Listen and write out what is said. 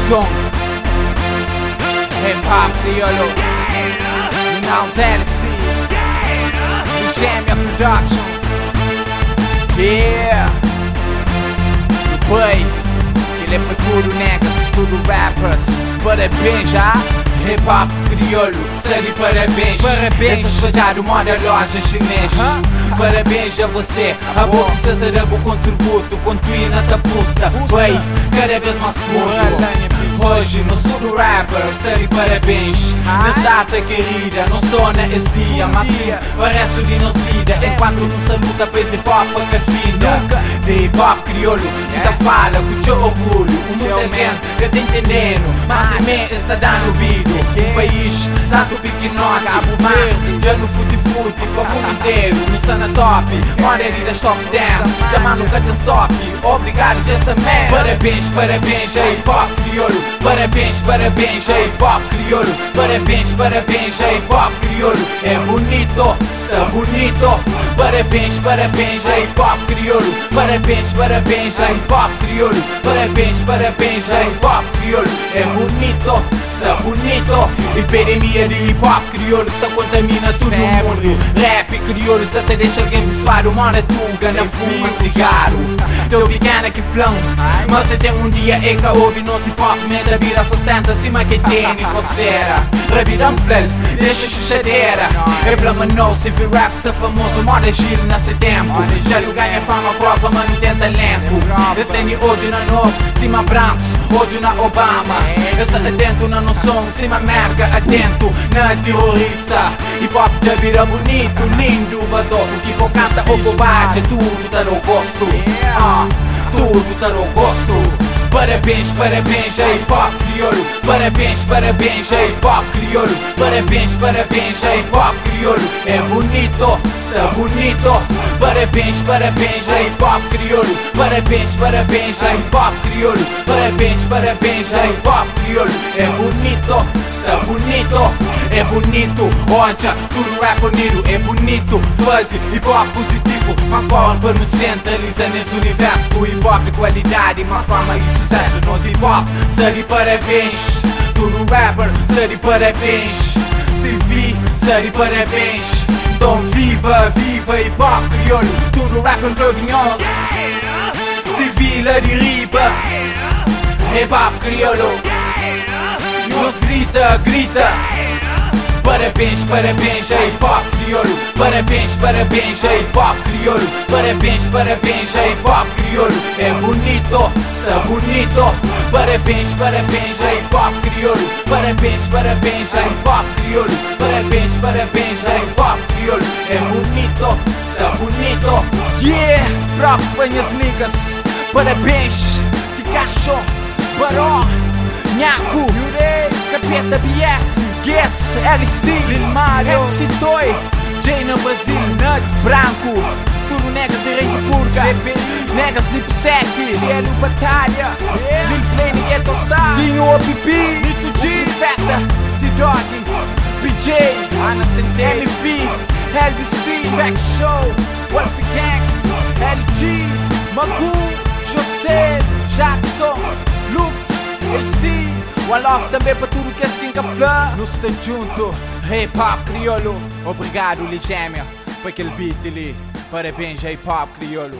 Jackson, Hip Hop Criollo, Ninaus LC, Gêmea Productions. Yeah, Pai, que ele é para tudo negas, tudo rappers. Parabéns já, Hip Hop Criollo, sério parabéns. Parabéns, essa espalhar o moda loja chinês. Parabéns a você, a boa que se dará bom contributo, contuí na tapusta. Pai, cada vez mais fundo. Hoje nós tudo rapper, sério parabéns. Nessa data querida, não só na esse dia, mas sim parece de nossa vida. Enquanto nos saluda para hip hop que finda. De hip hop crioulo, muita fala com o teu orgulho. O mundo é menos, eu tô entendendo, mas se me está dando ouvido. Um país tanto pequenote, Cabo Verde, já no fute-fute para o mundo inteiro. No sana top, mora ali das top 10. Chamar nunca tem stop, obrigado just a man. Parabéns, parabéns a hip hop crioulo. Parabéns, parabéns a hip hop crioulo. Parabéns, parabéns a hip hop crioulo. É bonito, está bonito. Parabéns, parabéns a hip hop crioulo. Parabéns, parabéns a hip hop crioulo. Parabéns, parabéns a hip hop crioulo. É bonito, está bonito. Epidemia de hip hop crioulo só contamina todo o mundo. Rap crioulo só te deixa alguém visual. Mora tuga na fuma cigarro. Teu pequena que flão, mas se tem um dia é que ouve nosso hip hop. Da vida faz tanta cima que tem e coceira. Rabidão flel, deixa chuchadeira. Eu flama não, se vir rap, se famoso, moda giro na setembro. Já lhe ganha fama, prova, mas não tem talento. Esse tem ódio na nós, cima brancos, ódio na Obama. Esse atento na noção, cima merda, atento na terrorista. Hip hop já vira bonito, lindo, basofo. Que com canta ou combate, tudo tá no gosto. Tudo tá no gosto. Parabéns, parabéns a hip hop crioulo. Parabéns, parabéns a hip hop crioulo. Parabéns, parabéns a hip hop crioulo. É bonito, está bonito. Parabéns, parabéns a hip hop crioulo. Parabéns, parabéns a hip hop crioulo. Parabéns, parabéns a hip hop crioulo. É bonito, está bonito. É bonito, olha, tudo rap unido. É bonito, fuzzy, hip hop positivo. Mas power para nos centralizar nesse universo. Com hip hop de qualidade, mais fama e sucesso. Nós hip hop, sério parabéns. Tudo rapper, sério parabéns. Se vi, sério parabéns. Então viva, viva hip hop crioulo. Tudo rap em reuniões. Se vi lá de riba, hip hop crioulo. Nos grita, grita. Parabéns, parabéns a hip hop crioulo. Parabéns, parabéns a hip hop crioulo. Parabéns, parabéns a hip hop crioulo. É bonito, está bonito. Parabéns, parabéns a hip hop crioulo. Parabéns, parabéns a hip hop crioulo. Parabéns, parabéns a hip hop crioulo. É bonito, está bonito. Yeah, props para minhas niggas. Parabéns, de cacho, baró, nhaco, capeta BS, Guess, LC, Lil Mario, MC Toy, Jane Brasil, Nut, Franco, tudo negas e rei de purga, negas Lip Sec, Lielo Batalha, Lil Plane, Ghetto Star, Dinho OPP, Nito G, Feta, T-Dog, BJ, Ana Centeno, MV, LBC, Back Show, Wolfie Gangs, LG, Magu, José, Jackson, Lux, LC. One love também para tudo que é skin flor. Nós estamos juntos, hip hop crioulo. Obrigado, Ligêmea, por aquele beat ali. Parabéns a hip hop crioulo.